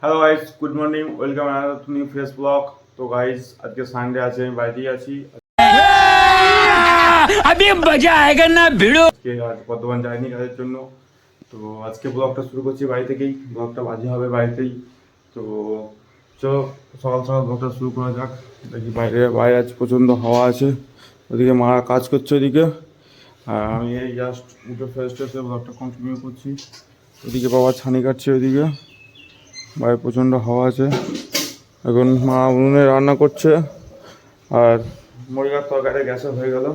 Hello guys, good morning, welcome another two new fresh blog. তো guys, আজকে Sunday আছে, আমি বাড়িতেই আছি। अभी मजा आएगा ना भिड़ो। আজকে বর্ধমান যাইনি কাজের জন্য, তো আজকে ব্লগটা শুরু করছি বাড়ি থেকেই। ব্লগটা বাজে হবে বাড়িতেই। তো চলো সকাল সকাল ব্লগটা শুরু করা যাক। দেখি বাইরে আজ প্রচণ্ড হাওয়া আছে, ওদিকে মা কাজ করছে ওদিকে, আর আমি এই জাস্ট উঠে ফ্রেশ ট্রেশে ব্লগটা কন্টিনিউ করছি। ওদিকে বাবা ছানি কাটছে, ওদিকে বাইরে প্রচণ্ড হাওয়া আছে। এখন মা উনুনে রান্না করছে, আর মুরগার তরকারি গ্যাসে হয়ে গেল।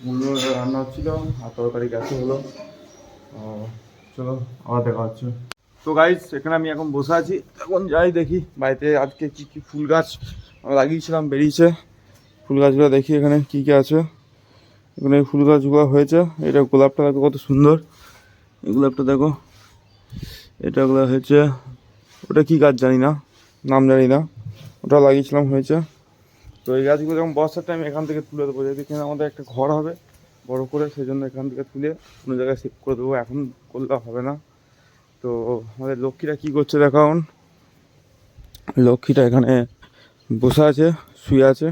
উনুনে রান্না হচ্ছিল আর তরকারি গ্যাসে হলো। চলো আবার দেখা হচ্ছে। তো গাইস, এখানে আমি এখন বসে আছি। এখন যাই দেখি বাড়িতে আজকে কী কী ফুল গাছ লাগিয়েছিলাম বেরিয়েছে। ফুল গাছগুলো দেখি এখানে কী কী আছে। এখানে ফুল গাছগুলো হয়েছে। এটা গোলাপটা দেখো কত সুন্দর, এই গোলাপটা দেখো, এটাগুলো হয়েছে। ওটা কী গাছ জানি না, নাম জানি না, ওটা লাগিয়েছিলাম হয়েছে। তো এই গাছগুলো যখন বর্ষার টাইম এখান থেকে তুলে দেবো, যদি এখানে আমাদের একটা ঘর হবে বড় করে, সেই জন্য এখান থেকে তুলে কোনো জায়গায় শিফট করে দেবো। এখন করলে হবে না। তো আমাদের লক্ষ্মীটা কী করছে দেখো, এখন লক্ষ্মীটা এখানে বসে আছে, শুয়ে আছে।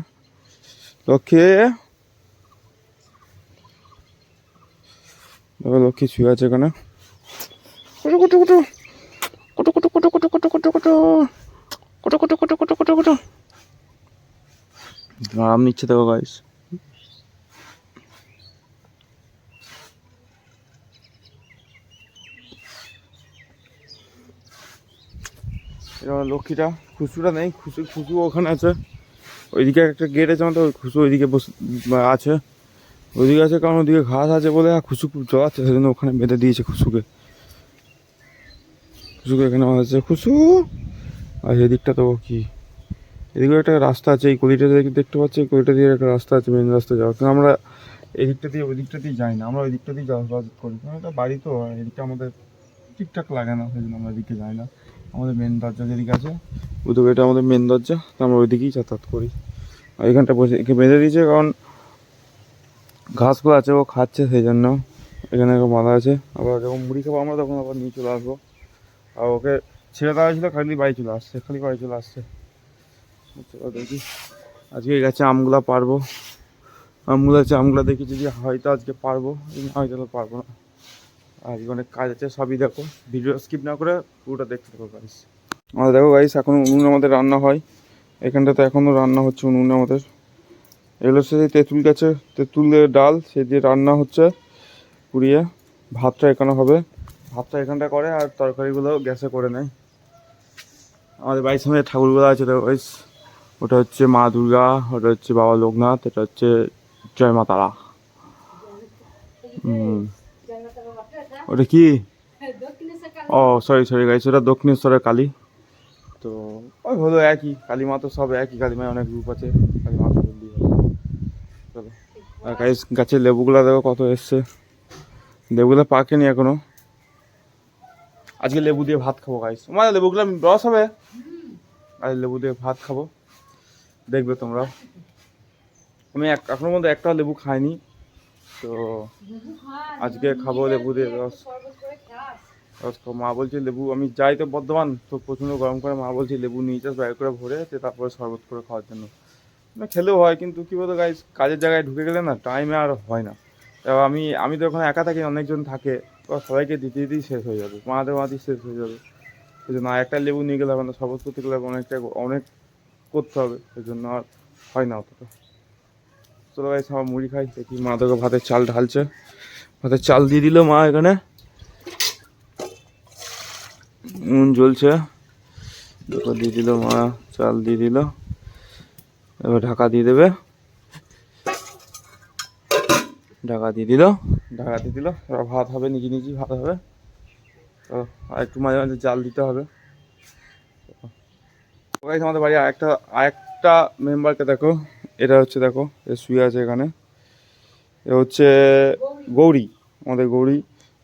লক্ষ্মী দেখো, লক্ষ্মী শুয়ে আছে এখানে। কুটু কুটু কুটু কুটু কুটু কুটু কুটু কুটু কুটু কুটু কুটু কুটু কুটু কুটু কুটু কুটু আরাম নিচ্ছে দেখো গাইস। এবার লক্ষ্মীটা, খুশুটা নেই, খুশু ওখানে আছে। ওইদিকে একটা গেট আছে আমাদের, ওই খুশু ওইদিকে বসে আছে, ওইদিকে আছে কারণ ওইদিকে ঘাস আছে বলে। আর খুশু খুব জ্বলাচ্ছে, সেই জন্য ওখানে বেঁধে দিয়েছে খুশুকে। খুশুকে এখানে আছে খুশু। আর এদিকটা তো কি, এদিকে একটা রাস্তা আছে, এই গলিটা দেখতে পাচ্ছি, এই গলিটা দিয়ে একটা রাস্তা আছে, মেন রাস্তা যাওয়া। কিন্তু আমরা এই দিকটা দিয়ে ওই দিকটা দিয়ে যাই না, আমরা ওই দিকটা দিয়ে যাওয়া করি। কারণ এটা বাড়ি তো, এদিকটা আমাদের ঠিকঠাক লাগে না, সেই জন্য আমরা এদিকে যাই না। আমাদের মেন দরজা যেদিকে আছে, ওদিকে এটা আমাদের মেন দরজা, তো আমরা ওই দিকেই যাতায়াত করি। আর এখানটা বসে একে বেঁধে দিয়েছে, কারণ ঘাসগুলো আছে ও খাচ্ছে, সেই জন্য এখানে বাঁধা আছে। আবার যখন মুড়ি খাবো আমরা, তখন আবার নিয়ে চলে আসবো। আর ওকে ছেড়ে দেওয়া হয়েছিল, খালি বাড়ি চলে আসছে, খালি বাড়ি চলে আসছে। দেখি আজকে গেছে আমগুলা পারবো, আমগুলো আছে, আমগুলো দেখি যদি হয়তো আজকে পারবো, হয়তো পারবো না। আর অনেক কাজ আছে, সবই দেখো, ভিডিও স্কিপ না করে পুরোটা দেখতে থাকো গাইস। আমাদের দেখো গাইস, এখন উনুনে আমাদের রান্না হয়। এখানটাতে এখনও রান্না হচ্ছে উনুনে আমাদের। এগুলো হচ্ছে তেঁতুল গাছে তেঁতুলের ডাল, সে দিয়ে রান্না হচ্ছে পুড়িয়ে। ভাতটা এখানে হবে, ভাতটা এখানটা করে, আর তরকারিগুলো গ্যাসে করে নেয়। আমাদের বাড়ির সামনে ঠাকুরগুলো আছে দেখো গাইস। ওটা হচ্ছে মা দুর্গা, ওটা হচ্ছে বাবা লোকনাথ, এটা হচ্ছে জয় মা তারা। ওটা কি, ও সরি গাইস, ওটা দক্ষিণেশ্বরের কালী। তো ওই হলো একই, কালী মা তো সব একই, কালী মায়ের অনেক রূপ আছে, কালী মা তো বললেই হবে। চলো। আর গাইস, গাছের লেবুগুলা দেখো কত এসছে, লেবুগুলো পাকেনি এখনো। আজকে লেবু দিয়ে ভাত খাবো গাইস, মানে লেবুগুলো রস হবে, আর লেবু দিয়ে ভাত খাবো, দেখবে তোমরা। আমি এখনো মধ্যে একটা লেবু খাইনি, তো আজকে খাবো লেবু দিয়ে রস। মা বলছে লেবু, আমি যাই তো বর্ধমান, তো প্রচণ্ড গরম করে, মা বলছে লেবু নিয়ে যাস ব্যাগ করে ভরে, তারপরে শরবত করে খাওয়ার জন্য। খেলেও হয়, কিন্তু কী বলতো গাইস, কাজের জায়গায় ঢুকে গেলে না টাইমে আর হয় না। এবার আমি তো ওখানে একা থাকি, অনেকজন থাকে, এবার সবাইকে দিতে দিতেই শেষ হয়ে যাবে, মাঝে শেষ হয়ে যাবে। সেই জন্য আর একটা লেবু নিয়ে গেলে হবে না, শরবত করতে গেলে অনেক করতে হবে, সেই জন্য আর হয় না অতটা। চলো গাইস, আমার মুড়ি খাই। দেখি মা তোকে ভাতের চাল ঢালছে, ভাতের চাল দিয়ে দিল মা, এখানে নুন জ্বলছে, দেখো দিয়ে দিল মা, চাল দিয়ে দিল। এবার ঢাকা দিয়ে দেবে, ঢাকা দিয়ে দিল, এবার ভাত হবে, নিজে ভাত হবে। তো আর একটু মাঝে মাঝে জাল দিতে হবে। আমাদের বাড়ি আরেকটা মেম্বারকে দেখো, এটা হচ্ছে দেখো, এ শুয়ে আছে এখানে, এ হচ্ছে গৌরী, আমাদের গৌরী।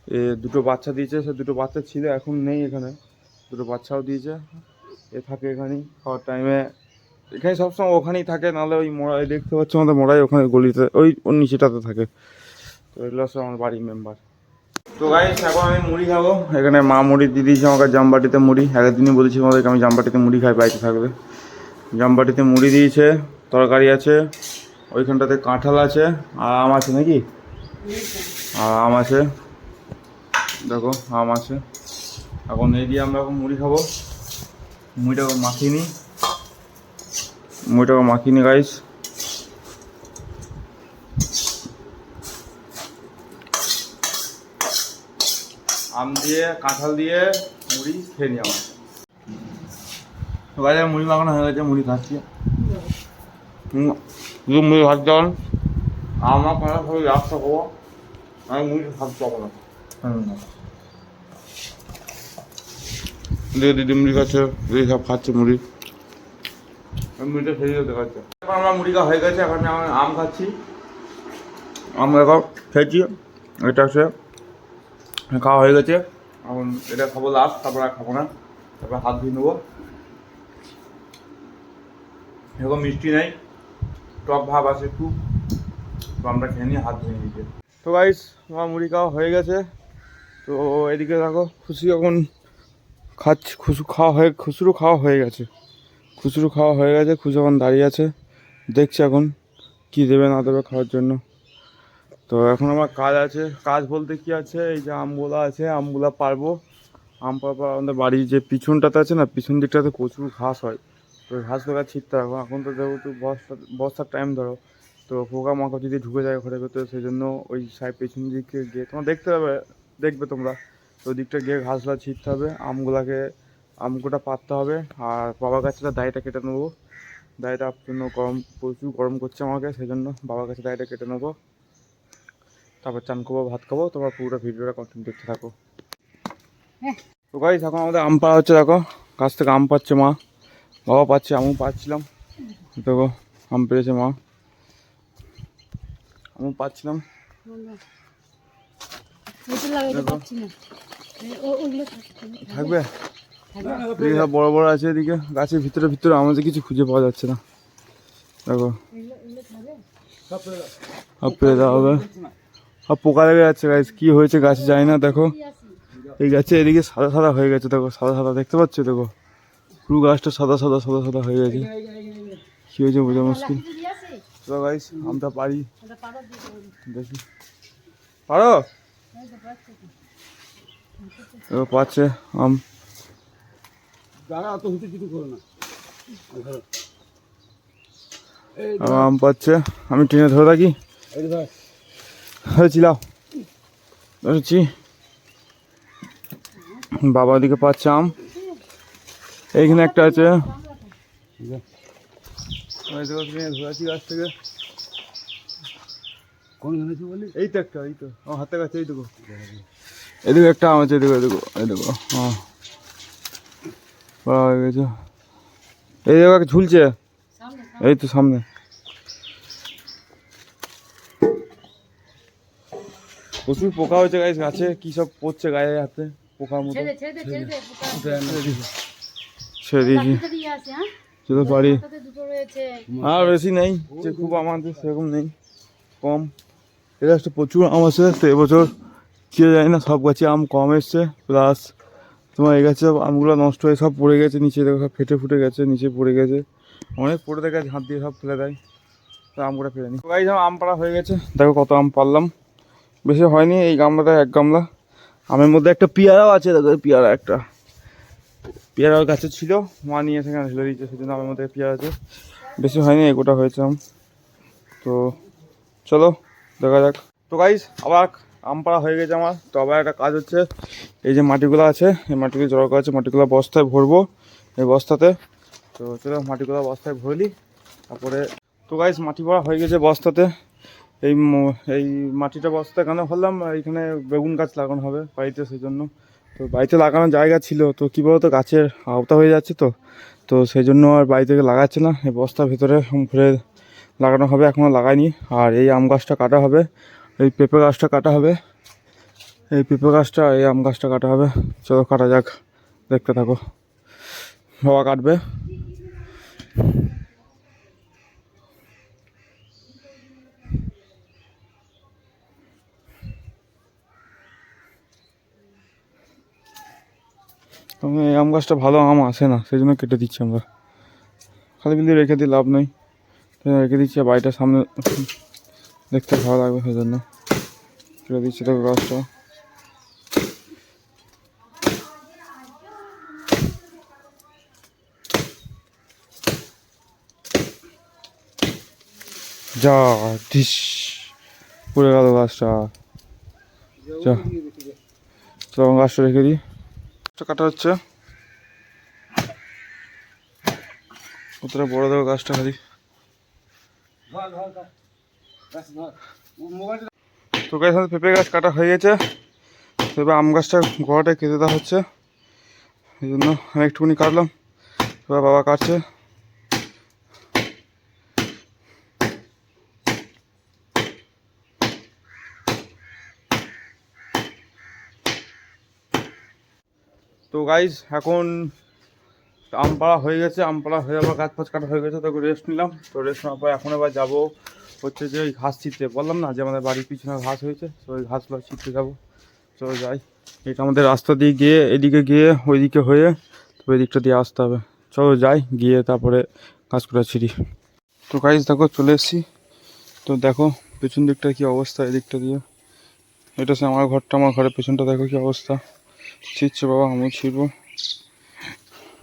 এ দুটো বাচ্চা দিয়েছে, সে দুটো বাচ্চা ছিল, এখন নেই এখানে, দুটো বাচ্চাও দিয়েছে। এ থাকে এখানেই খাওয়ার টাইমে, এখানে সবসময় ওখানেই থাকে, নাহলে ওই মোড়াই দেখতে পাচ্ছ আমাদের মোড়াই, ওখানে গলিতে ওই ওর নিচেটাতে থাকে। তো এগুলো সব আমার বাড়ির মেম্বার। তো গাইস এখন আমি মুড়ি খাবো। এখানে মা মুড়ি দিয়ে দিয়েছে আমাকে, জামবাটিতে মুড়ি। একদিনই বলেছি আমাদেরকে আমি জামবাটিতে মুড়ি খাই বাড়িতে থাকলে। জামবাটিতে মুড়ি দিয়েছে, তরকারি আছে, ওইখানটাতে কাঁঠাল আছে আর আম আছে নাকি, আর আম আছে, দেখো আম আছে। এখন এই দিয়ে আমরা এখন মুড়ি খাবো। মুড়িটাকে মাখিয়ে নিই, মুড়িটাকে মাখিয়ে নিই গাইস। আম দিয়ে কাঁঠাল দিয়ে মুড়ি খেয়ে নিই আমার। বাইরে মুড়ি মাখানো হয়ে গেছে, মুড়ি খাচ্ছি। শুধু মুড়ি খাচ্ছি যখন আমার কাঁঠাল সবাই রাস্তা খাবো, আমি মুড়ি খাচ্ছি তখন দিদি মুড়ি খাচ্ছে, দিদি সব খাচ্ছে মুড়ি, মুড়িটা খেয়ে যেতে খাচ্ছে। এখন আমার মুড়ি খাওয়া হয়ে গেছে, এখন আমি আম খাচ্ছি। আম এখন খেয়েছি, এটা হচ্ছে খাওয়া হয়ে গেছে। এখন এটা খাবো লাস্ট, তারপর আর খাবো না, তারপর হাত ধুয়ে নেবো। এরকম মিষ্টি নেই, টক ভাব আছে একটু, তো আমরা খেয়ে নিই হাত ধুয়ে নিয়েছি। তো গাইস আমার মুড়ি খাওয়া হয়ে গেছে। তো এদিকে দেখো খুশি এখন খাচ্ছি, খুচরো খাওয়া হয়ে গেছে, খুচরো খাওয়া হয়ে গেছে। খুশি এখন দাঁড়িয়ে আছে, দেখছি এখন কি দেবে না দেবে খাওয়ার জন্য। তো এখন আমার কাজ আছে, কাজ বলতে কি আছে, এই যে আমগুলো আছে, আমগুলো পারবো। আম পারবো, আমাদের বাড়ির যে পিছনটাতে আছে না, পিছন দিকটাতে প্রচুর ঘাস হয়, তো ঘাসগুলো ছিঁড়তে হবে। এখন তো যেহেতু বর্ষার টাইম ধরো, তো পোকামাকড় যদি ঢুকে যায় ঘরের ভেতরে, সেই জন্য ওই সাইড পেছন দিকে গিয়ে তোমরা দেখবে তোমরা, তো ওই দিকটা গিয়ে ঘাসগুলো ছিঁড়তে হবে, আমগুলো পাততে হবে। আর বাবার কাছে দাড়িটা কেটে নেবো, দাড়িটা জন্য প্রচুর গরম করছে আমাকে, সেই জন্য বাবার কাছে দাড়িটা কেটে নেবো। তারপর চান করবো, ভাত খাবো। তোমার পুরোটা ভিডিওটা কন্টিনিউ দেখতে থাকো। তো গাইস এখন আমাদের আম পাড়া হচ্ছে, দেখো গাছ থেকে আম পাচ্ছে মা, বাবা পাচ্ছে, আমিও পাচ্ছিলাম। দেখো আম পেয়েছে মা, আমিও পাচ্ছিলাম। থাকবে এদিকে সব বড় বড় আছে, এদিকে গাছের ভিতরে আমাদের কিছু খুঁজে পাওয়া যাচ্ছে না। দেখো সব পেয়ে দেওয়া হবে, সব পোকা লেগে যাচ্ছে গাছ, কি হয়েছে গাছে যায় না। দেখো এই গাছে এদিকে সাদা সাদা হয়ে গেছে, দেখো সাদা সাদা দেখতে পাচ্ছ, দেখো পুরো গাছটা সাদা সাদা সাদা সাদা হয়ে গেছে, কি হয়েছে বোঝা মুশকিল। চলো গাইস আমটা পারি, দেখি পারো, পাচ্ছে আম, আম পাচ্ছে। আমি ট্রেনে ধরে থাকি, চিলাও ধরেছি। বাবা দিকে পাচ্ছে আম, এইখানে একটা আছে, ধরেছি গাছ থেকে। এই তো একটা, এই তো আমার হাতে কাছে, এই দেখো এদিকে একটা আম আছে, এদিকে দেখো, এই দেখো হয়ে গেছে। এই দেখো ঝুলছে, এই তো সামনে। প্রচুর পোকা হয়েছে গাছ, গাছে কি সব পড়ছে গায়ে হাতে, পোকার মতো ছেড়ে দিয়েছি, যেতে পারি। আর বেশি নেই, যে খুব আমাদের সেরকম নেই, কম। এই গাছটা প্রচুর আম আছে, তো এবছর কি জানি না, সব গাছে আম কম এসছে। প্লাস তোমার এই গাছে আমগুলো নষ্ট হয়ে সব পড়ে গেছে নিচে, দেখো সব ফেটে ফুটে গেছে, নিচে পড়ে গেছে, অনেক পড়ে দেখে হাত দিয়ে সব ফেলে দেয়, তো আমগুলো ফেলে নি। গাছ আম পাড়া হয়ে গেছে, দেখো কত আম পারলাম, বেশি হয়নি। এই গামলাটা এক গামলা, আমের মধ্যে একটা পেয়ারাও আছে, দেখো পেয়ারা একটা, পেয়ারা গাছে ছিল, মা নিয়ে এসে ঢেলে দিয়েছে, সেজন্য আমের মধ্যে পেয়ারা আছে, বেশি হয়নি, এগোটা হয়েছে আম। তো চলো দেখা যাক। তো গাইস আবার আম পাড়া হয়ে গেছে আমার, তো আবার একটা কাজ হচ্ছে, এই যে মাটিগুলো আছে, এই মাটিগুলো জড়ো করা আছে, মাটিগুলো বস্তায় ভরবো এই বস্তাতে। তো চলো মাটিগুলো বস্তায় ভরলি, তারপরে। তো গাইস মাটি ভরা হয়ে গেছে বস্তাতে। এই মাটিটা বস্তা কেন ভরলাম, এইখানে বেগুন গাছ লাগানো হবে বাড়িতে, সেই জন্য। তো বাড়িতে লাগানোর জায়গা ছিল, তো কী বলতো গাছের আওতা হয়ে যাচ্ছে, তো তো সেই জন্য আর বাড়ি থেকে লাগাচ্ছে না, এই বস্তার ভিতরে ভরে লাগানো হবে, এখনও লাগাইনি। আর এই আম গাছটা কাটা হবে, এই পেঁপে গাছটা কাটা হবে, এই পেঁপে গাছটা, এই আম গাছটা কাটা হবে। চলো কাটা যাক, দেখতে থাকো, বাবা কাটবে। এই আম গাছটা ভালো আম আসে না, সেই জন্য কেটে দিচ্ছি আমরা। খালি বিলি রেখে দিয়ে লাভ নেই, রেখে দিচ্ছি। বাড়িটার সামনে দেখতে ভালো লাগবে, সেই জন্য কেটে দিচ্ছি দেখো গাছটা। যা ডিস পড়ে গেল গাছটা। চলো গাছটা রেখে দিই, কাটা হচ্ছে। কতটা বড় দেখো গাছটা খালি। তো গাছ পেঁপে গাছ কাটা হয়ে গেছে, তবে আম গাছটা গোড়াটা কেটে দেওয়া হচ্ছে, এই জন্য আমি একটুখানি কাটলাম, এবার বাবা কাটছে। তো গাইজ এখন আম পাড়া হয়ে গেছে, আম পাড়া হয়ে আবার গাছ ফাছ কাটা হয়ে গেছে, তো রেস্ট নিলাম। তো রেস্ট নেওয়ার পর এখন এবার যাবো হচ্ছে যে ওই ঘাস ছিঁড়তে, বললাম না যে আমাদের বাড়ির পিছনে ঘাস হয়েছে, তো ওই ঘাসগুলো ছিঁড়তে যাবো। চলো যাই, এটা আমাদের রাস্তা দিয়ে গিয়ে এদিকে গিয়ে ওইদিকে হয়ে তবে এদিকটা দিয়ে আসতে হবে। চলো যাই, গিয়ে তারপরে ঘাসগুলো ছিঁড়ি। তো গাইজ দেখো চলে এসেছি, তো দেখো পেছন দিকটা কী অবস্থা, এদিকটা দিয়ে এটা হচ্ছে আমার ঘরটা, আমার ঘরের পেছনটা দেখো কী অবস্থা। ছিঁড়ছে বাবা, আমিও ছিঁড়বো।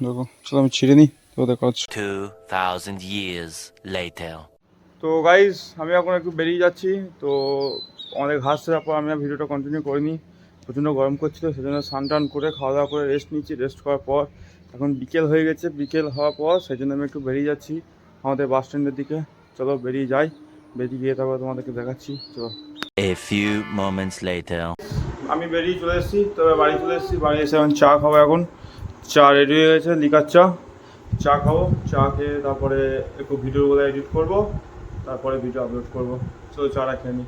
দেখো চলো আমি ছিঁড়ে নিই, তো দেখা হচ্ছে। 2000 years later. তো গাইজ আমি এখন একটু বেরিয়ে যাচ্ছি। তো অনেক ঘাস ছেড়ার পর আমি আর ভিডিওটা কন্টিনিউ করিনি, প্রচণ্ড গরম করছিল, সেজন্য স্নান টান করে খাওয়া দাওয়া করে রেস্ট নিচ্ছি। রেস্ট করার পর এখন বিকেল হয়ে গেছে, বিকেল হওয়ার পর সেই জন্য আমি একটু বেরিয়ে যাচ্ছি আমাদের বাস স্ট্যান্ডের দিকে। চলো বেরিয়ে যাই, বেরিয়ে গিয়ে তারপর তোমাদেরকে দেখাচ্ছি। চলো। A few moments later. আমি বেরিয়ে চলে এসেছি, তবে বাড়ি চলে এসেছি। বাড়ি এসে এখন চা খাবো, এখন চা রেডি হয়ে গেছে, লিকার চা। চা খাবো, চা খেয়ে তারপরে একটু ভিডিওগুলো এডিট করবো, তারপরে ভিডিও আপলোড করবো। চলো চাটা খেয়ে নিই।